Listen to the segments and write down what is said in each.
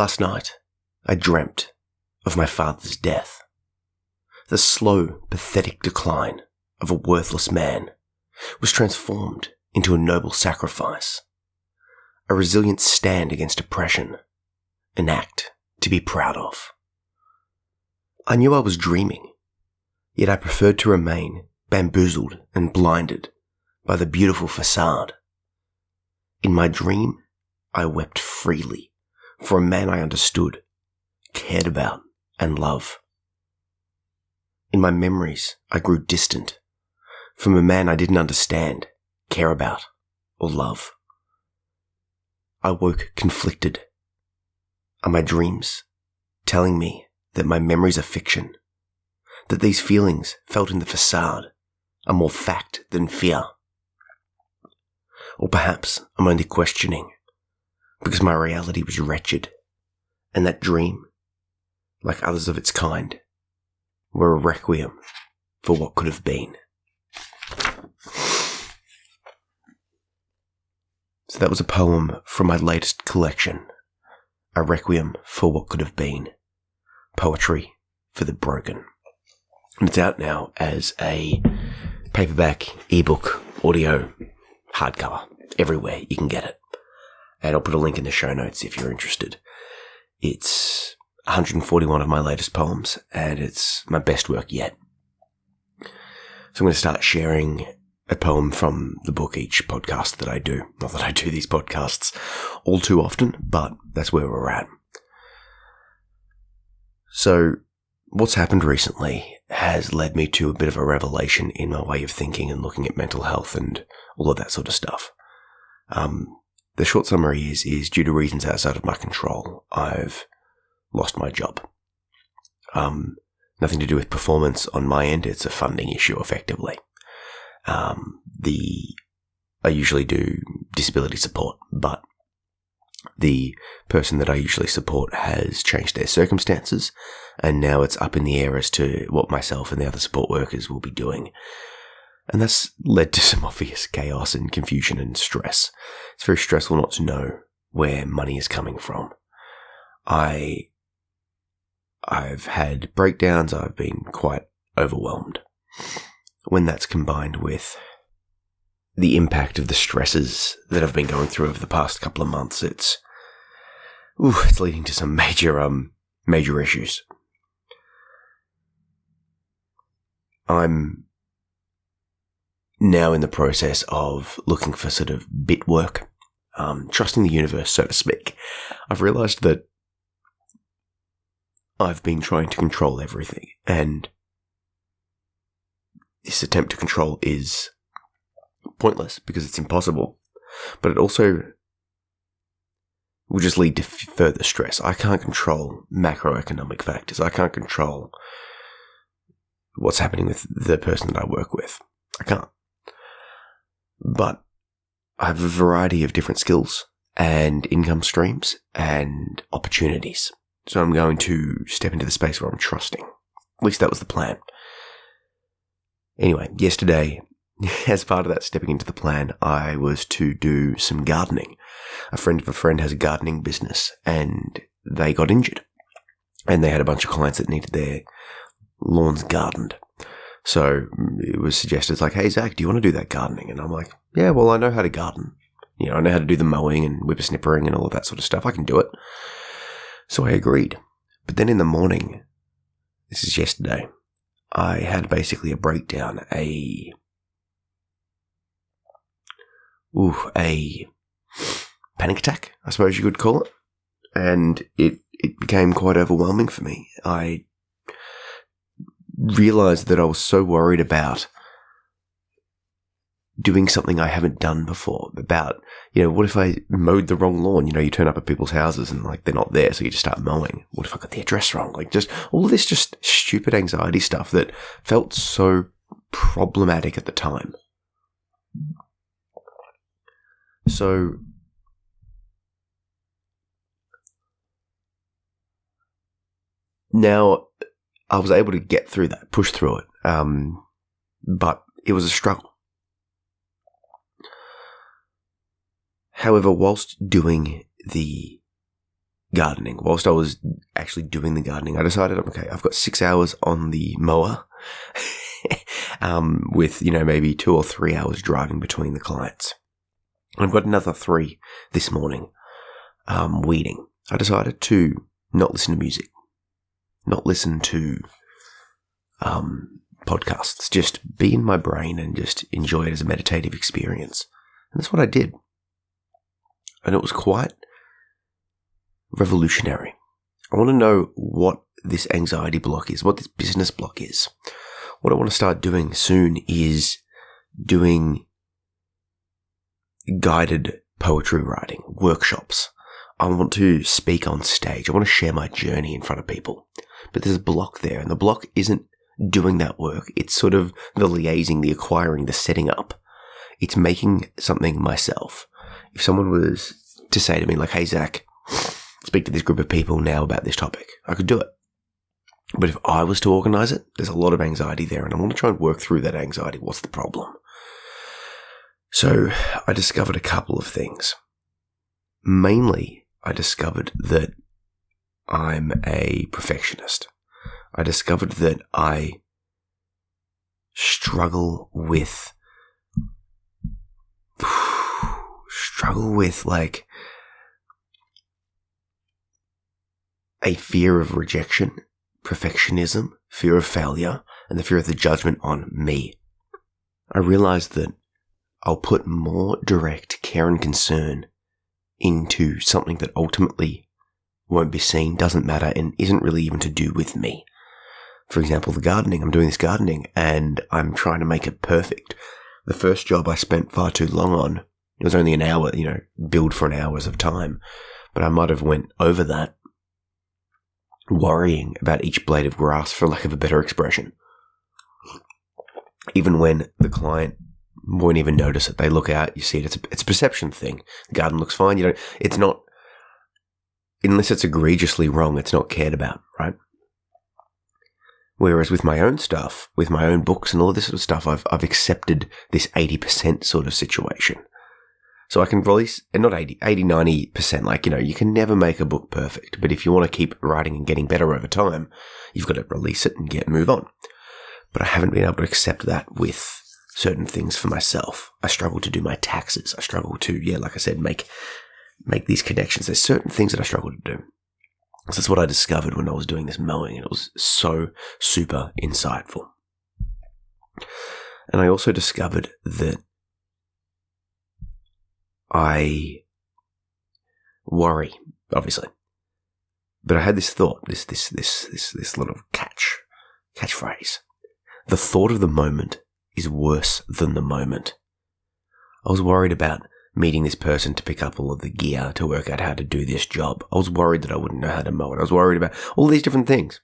Last night, I dreamt of my father's death. The slow, pathetic decline of a worthless man was transformed into a noble sacrifice, a resilient stand against oppression, an act to be proud of. I knew I was dreaming, yet I preferred to remain bamboozled and blinded by the beautiful facade. In my dream, I wept freely for a man I understood, cared about, and loved. In my memories, I grew distant from a man I didn't understand, care about, or love. I woke conflicted. Are my dreams telling me that my memories are fiction? That these feelings felt in the facade are more fact than fear? Or perhaps I'm only questioning because my reality was wretched, and that dream, like others of its kind, were a requiem for what could have been. So that was a poem from my latest collection, A Requiem for What Could Have Been, Poetry for the Broken. And it's out now as a paperback, ebook, audio, hardcover, everywhere you can get it. And I'll put a link in the show notes if you're interested. It's 141 of my latest poems, and it's my best work yet. So I'm going to start sharing a poem from the book each podcast that I do. Not that I do these podcasts all too often, but that's where we're at. So what's happened recently has led me to a bit of a revelation in my way of thinking and looking at mental health and all of that sort of stuff. The short summary is due to reasons outside of my control, I've lost my job. Nothing to do with performance on my end. It's a funding issue, effectively. I usually do disability support, but the person that I usually support has changed their circumstances, and now it's up in the air as to what myself and the other support workers will be doing. And that's led to some obvious chaos and confusion and stress. It's very stressful not to know where money is coming from. I've had breakdowns. I've been quite overwhelmed. When that's combined with the impact of the stresses that I've been going through over the past couple of months, it's leading to some major issues. I'm now in the process of looking for sort of bit work, trusting the universe, so to speak. I've realized that I've been trying to control everything, and this attempt to control is pointless because it's impossible, but it also will just lead to further stress. I can't control macroeconomic factors. I can't control what's happening with the person that I work with. I can't. But I have a variety of different skills and income streams and opportunities. So I'm going to step into the space where I'm trusting. At least that was the plan. Anyway, yesterday, as part of that stepping into the plan, I was to do some gardening. A friend of a friend has a gardening business, and they got injured. And they had a bunch of clients that needed their lawns gardened. So it was suggested, it's like, hey, Zach, do you want to do that gardening? And I'm like, yeah, well, I know how to garden. I know how to do the mowing and whippersnippering and all of that sort of stuff. I can do it. So I agreed. But then in the morning, this is yesterday, I had basically a breakdown, a panic attack, I suppose you could call it. And it became quite overwhelming for me. I realized that I was so worried about doing something I haven't done before, about, what if I mowed the wrong lawn? You turn up at people's houses and they're not there, so you just start mowing. What if I got the address wrong? Just all of this just stupid anxiety stuff that felt so problematic at the time. So now I was able to get through that, push through it, but it was a struggle. However, whilst doing the gardening, whilst I was actually doing the gardening, I decided, okay, I've got 6 hours on the mower with, maybe 2 or 3 hours driving between the clients. I've got another 3 this morning weeding. I decided to not listen to music, not listen to podcasts, just be in my brain and just enjoy it as a meditative experience. And that's what I did. And it was quite revolutionary. I want to know what this anxiety block is, what this business block is. What I want to start doing soon is doing guided poetry writing workshops. I want to speak on stage. I want to share my journey in front of people. But there's a block there, and the block isn't doing that work. It's sort of the liaising, the acquiring, the setting up. It's making something myself. If someone was to say to me, like, hey, Zach, speak to this group of people now about this topic, I could do it. But if I was to organize it, there's a lot of anxiety there, and I want to try and work through that anxiety. What's the problem? So I discovered a couple of things. Mainly, I discovered that I'm a perfectionist. I discovered that I struggle with like a fear of rejection, perfectionism, fear of failure, and the fear of the judgment on me. I realized that I'll put more direct care and concern into something that ultimately won't be seen, doesn't matter, and isn't really even to do with me. For example, the gardening. I'm doing this gardening and I'm trying to make it perfect. The first job I spent far too long on, it was only an hour, billed for an hour's of time, but I might have went over that, worrying about each blade of grass, for lack of a better expression. Even when the client won't even notice it. They look out, you see it. It's a perception thing. The garden looks fine. It's not, unless it's egregiously wrong, it's not cared about, right? Whereas with my own stuff, with my own books and all this sort of stuff, I've accepted this 80% sort of situation. So I can release, and not 80, 90%, you can never make a book perfect. But if you want to keep writing and getting better over time, you've got to release it and move on. But I haven't been able to accept that with certain things for myself. I struggle to do my taxes. I struggle to, like I said, make these connections. There's certain things that I struggle to do. So that's what I discovered when I was doing this mowing, and it was so super insightful. And I also discovered that I worry, obviously, but I had this thought, this little catchphrase. The thought of the moment is worse than the moment. I was worried about meeting this person to pick up all of the gear to work out how to do this job. I was worried that I wouldn't know how to mow it. I was worried about all these different things.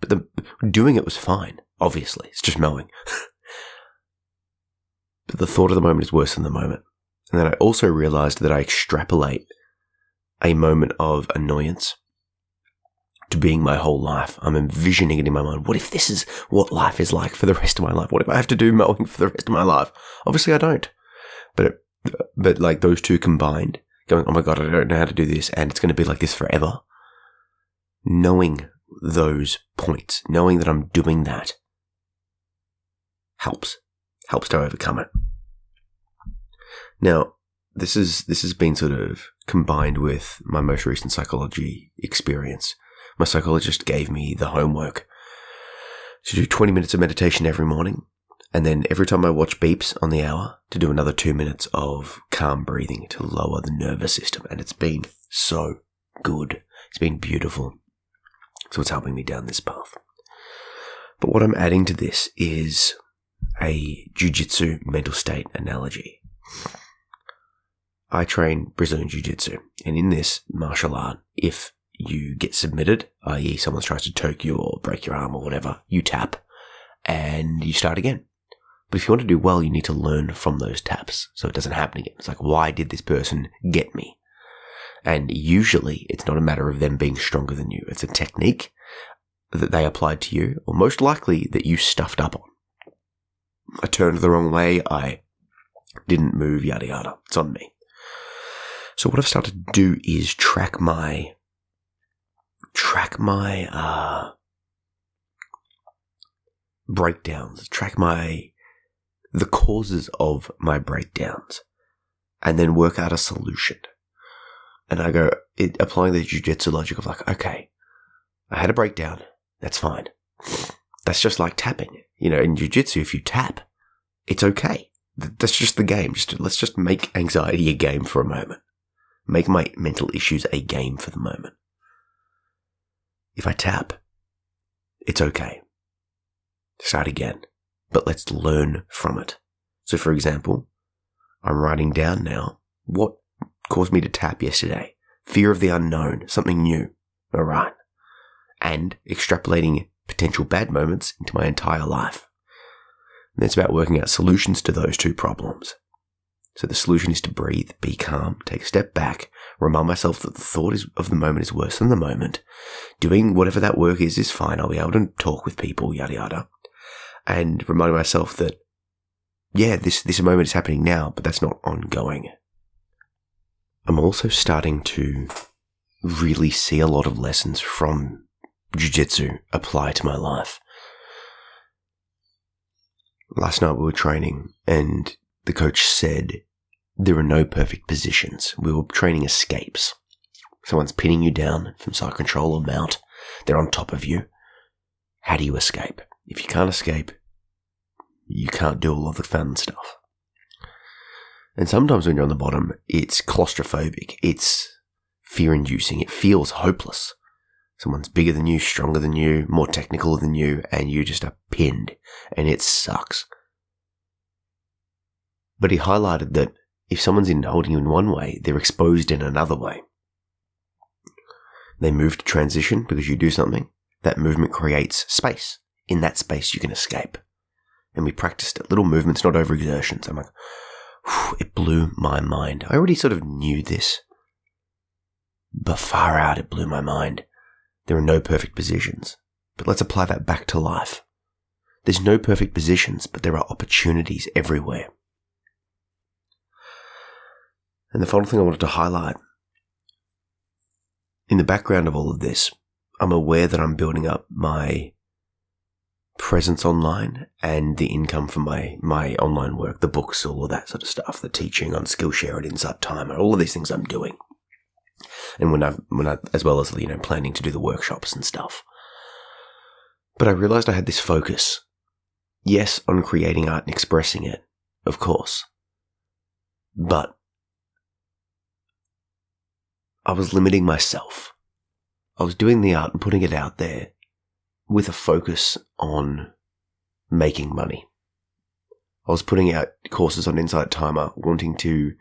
But doing it was fine, obviously. It's just mowing. But the thought of the moment is worse than the moment. And then I also realized that I extrapolate a moment of annoyance to being my whole life. I'm envisioning it in my mind. What if this is what life is like for the rest of my life? What if I have to do mowing for the rest of my life? Obviously I don't. But like those two combined, going, oh my God, I don't know how to do this, and it's going to be like this forever. Knowing those points, knowing that I'm doing that helps to overcome it. Now, this has been sort of combined with my most recent psychology experience. My psychologist gave me the homework to do 20 minutes of meditation every morning, and then every time I watch beeps on the hour, to do another 2 minutes of calm breathing to lower the nervous system. And it's been so good. It's been beautiful. So it's helping me down this path. But what I'm adding to this is a jiu-jitsu mental state analogy. I train Brazilian jiu-jitsu, and in this martial art, if you get submitted, i.e. someone tries to choke you or break your arm or whatever, you tap and you start again. But if you want to do well, you need to learn from those taps so it doesn't happen again. It's like, why did this person get me? And usually it's not a matter of them being stronger than you. It's a technique that they applied to you, or most likely that you stuffed up on. I turned the wrong way, I didn't move, yada yada. It's on me. So what I've started to do is track my track my breakdowns, track the causes of my breakdowns, and then work out a solution. And I go, applying the jiu-jitsu logic of like, okay, I had a breakdown. That's fine. That's just like tapping. In jiu-jitsu, if you tap, it's okay. That's just the game. Let's just make anxiety a game for a moment. Make my mental issues a game for the moment. If I tap, it's okay. Start again. But let's learn from it. So for example, I'm writing down now what caused me to tap yesterday. Fear of the unknown, something new. All right. And extrapolating potential bad moments into my entire life. And it's about working out solutions to those two problems. So the solution is to breathe, be calm, take a step back, remind myself that the thought of the moment is worse than the moment. Doing whatever that work is fine. I'll be able to talk with people, yada yada. And remind myself that, yeah, this moment is happening now, but that's not ongoing. I'm also starting to really see a lot of lessons from jiu-jitsu apply to my life. Last night we were training and the coach said there are no perfect positions. We were training escapes. Someone's pinning you down from side control or mount. They're on top of you. How do you escape? If you can't escape, you can't do all of the fun stuff. And sometimes when you're on the bottom, it's claustrophobic. It's fear-inducing. It feels hopeless. Someone's bigger than you, stronger than you, more technical than you, and you just are pinned, and it sucks. But he highlighted that if someone's holding you in one way, they're exposed in another way. They move to transition because you do something. That movement creates space. In that space, you can escape. And we practiced it. Little movements, not overexertions. I'm like, it blew my mind. I already sort of knew this, but far out, it blew my mind. There are no perfect positions, but let's apply that back to life. There's no perfect positions, but there are opportunities everywhere. And the final thing I wanted to highlight, in the background of all of this, I'm aware that I'm building up my presence online and the income from my online work, the books, all of that sort of stuff, the teaching on Skillshare and Insight Timer, all of these things I'm doing. And when I, as well as, planning to do the workshops and stuff. But I realized I had this focus. Yes, on creating art and expressing it, of course. But I was limiting myself. I was doing the art and putting it out there with a focus on making money. I was putting out courses on Insight Timer, wanting to,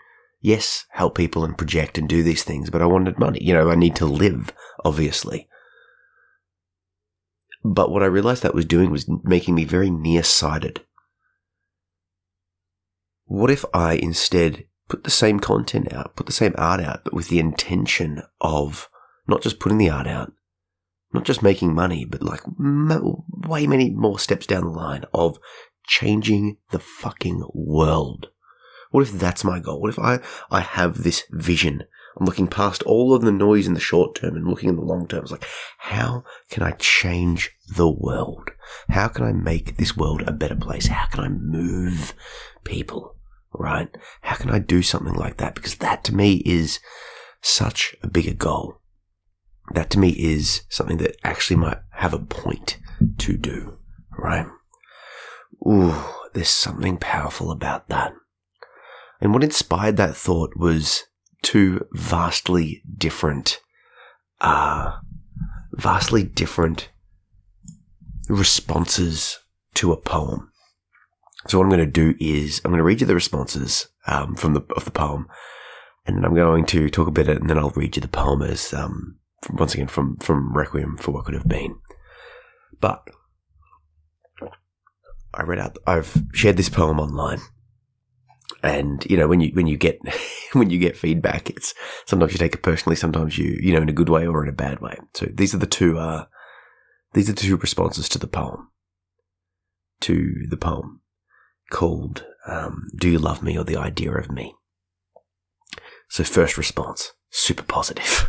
yes, help people and project and do these things, but I wanted money. I need to live, obviously. But what I realized that was doing was making me very nearsighted. What if I instead put the same content out, put the same art out, but with the intention of not just putting the art out, not just making money, but like way many more steps down the line of changing the fucking world? What if that's my goal? What if I have this vision? I'm looking past all of the noise in the short term and looking in the long term. It's like, how can I change the world? How can I make this world a better place? How can I move people, right? How can I do something like that? Because that to me is such a bigger goal. That to me is something that actually might have a point to do, right? Ooh, there's something powerful about that. And what inspired that thought was two vastly different responses to a poem. So what I'm going to do is I'm going to read you the responses of the poem, and then I'm going to talk a bit, and then I'll read you the poem as once again from Requiem for What Could Have Been. But I've shared this poem online. And, when you get, when you get feedback, it's sometimes you take it personally, sometimes you in a good way or in a bad way. So these are the two responses to the poem called, Do You Love Me or The Idea of Me? So first response, super positive.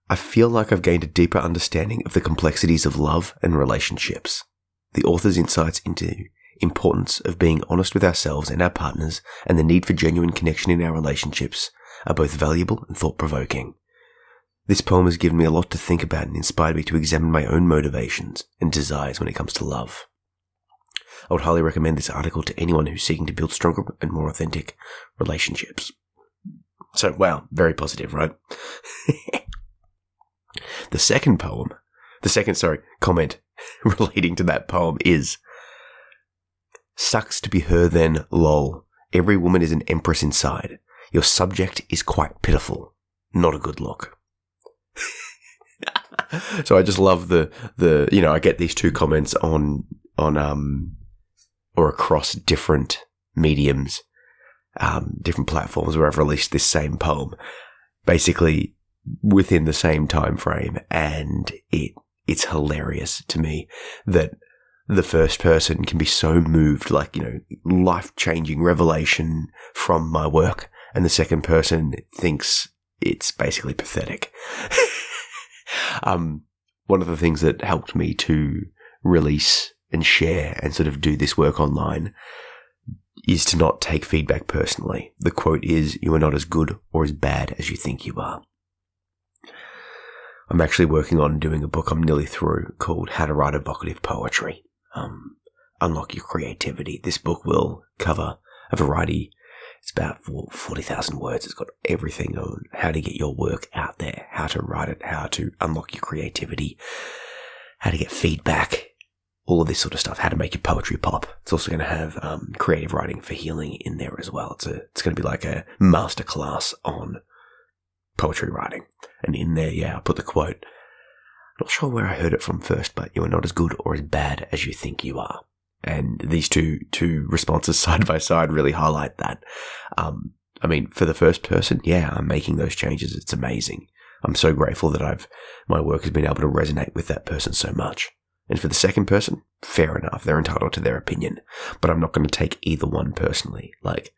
I feel like I've gained a deeper understanding of the complexities of love and relationships. The author's insights into importance of being honest with ourselves and our partners and the need for genuine connection in our relationships are both valuable and thought-provoking. This poem has given me a lot to think about and inspired me to examine my own motivations and desires when it comes to love. I would highly recommend this article to anyone who's seeking to build stronger and more authentic relationships. So, wow, very positive, right? The second comment relating to that poem is, sucks to be her then, lol. Every woman is an empress inside. Your subject is quite pitiful. Not a good look. So I just love the I get these two comments on or across different mediums, different platforms where I've released this same poem, basically within the same time frame, and it's hilarious to me that the first person can be so moved, like, life-changing revelation from my work, and the second person thinks it's basically pathetic. One of the things that helped me to release and share and sort of do this work online is to not take feedback personally. The quote is, "You are not as good or as bad as you think you are." I'm actually working on doing a book I'm nearly through called How to Write Evocative Poetry. Unlock Your Creativity. This book will cover a variety. It's about 40,000 words. It's got everything on how to get your work out there, how to write it, how to unlock your creativity, how to get feedback, all of this sort of stuff, how to make your poetry pop. It's also going to have creative writing for healing in there as well. It's going to be like a masterclass on poetry writing. And in there, I put the quote. Not sure where I heard it from first, but you are not as good or as bad as you think you are. And these two responses side by side really highlight that. For the first person, I'm making those changes. It's amazing. I'm so grateful that my work has been able to resonate with that person so much. And for the second person, fair enough. They're entitled to their opinion, but I'm not going to take either one personally. Like,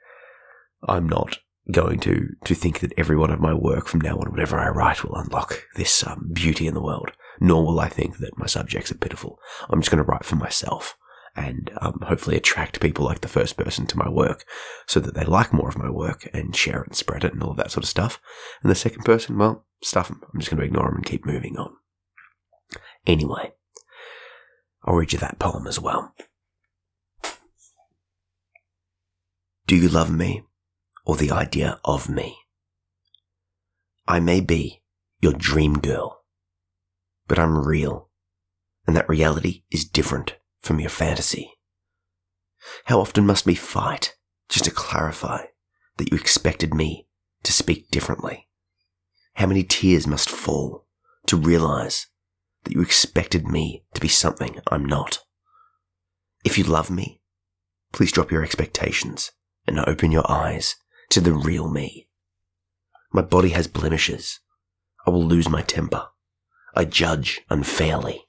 I'm not going to think that every one of my work from now on, whatever I write, will unlock this beauty in the world. Nor will I think that my subjects are pitiful. I'm just going to write for myself and hopefully attract people like the first person to my work so that they like more of my work and share it and spread it and all of that sort of stuff. And the second person, well, stuff them. I'm just going to ignore them and keep moving on. Anyway, I'll read you that poem as well. Do you love me or the idea of me? I may be your dream girl, but I'm real, and that reality is different from your fantasy. How often must we fight just to clarify that you expected me to speak differently? How many tears must fall to realize that you expected me to be something I'm not? If you love me, please drop your expectations and open your eyes to the real me. My body has blemishes. I will lose my temper. I judge unfairly.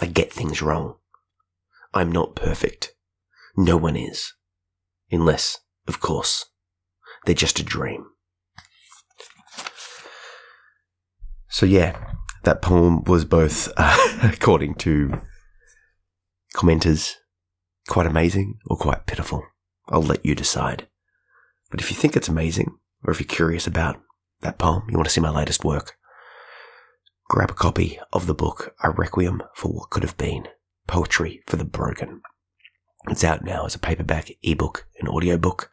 I get things wrong. I'm not perfect. No one is. Unless, of course, they're just a dream. So that poem was both, according to commenters, quite amazing or quite pitiful. I'll let you decide. But if you think it's amazing, or if you're curious about that poem, you want to see my latest work, grab a copy of the book, A Requiem for What Could Have Been, Poetry for the Broken. It's out now as a paperback, ebook, and audiobook.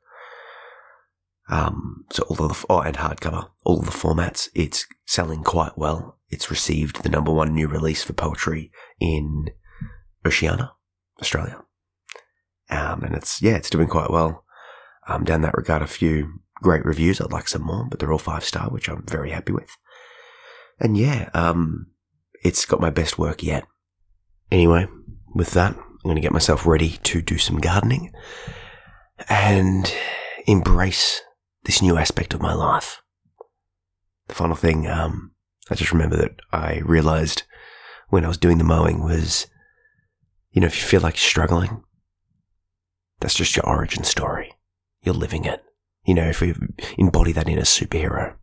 So all of the, and hardcover, all of the formats. It's selling quite well. It's received the #1 new release for poetry in Oceania, Australia. And it's doing quite well. Down that regard, a few great reviews. I'd like some more, but they're all 5-star, which I'm very happy with. And it's got my best work yet. Anyway, with that, I'm going to get myself ready to do some gardening and embrace this new aspect of my life. The final thing, I just remember that I realized when I was doing the mowing was, if you feel like you're struggling, that's just your origin story. You're living it. If we embody that in a superhero,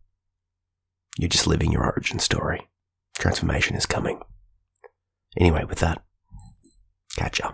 You're just living your origin story. Transformation is coming. Anyway, with that, catch ya.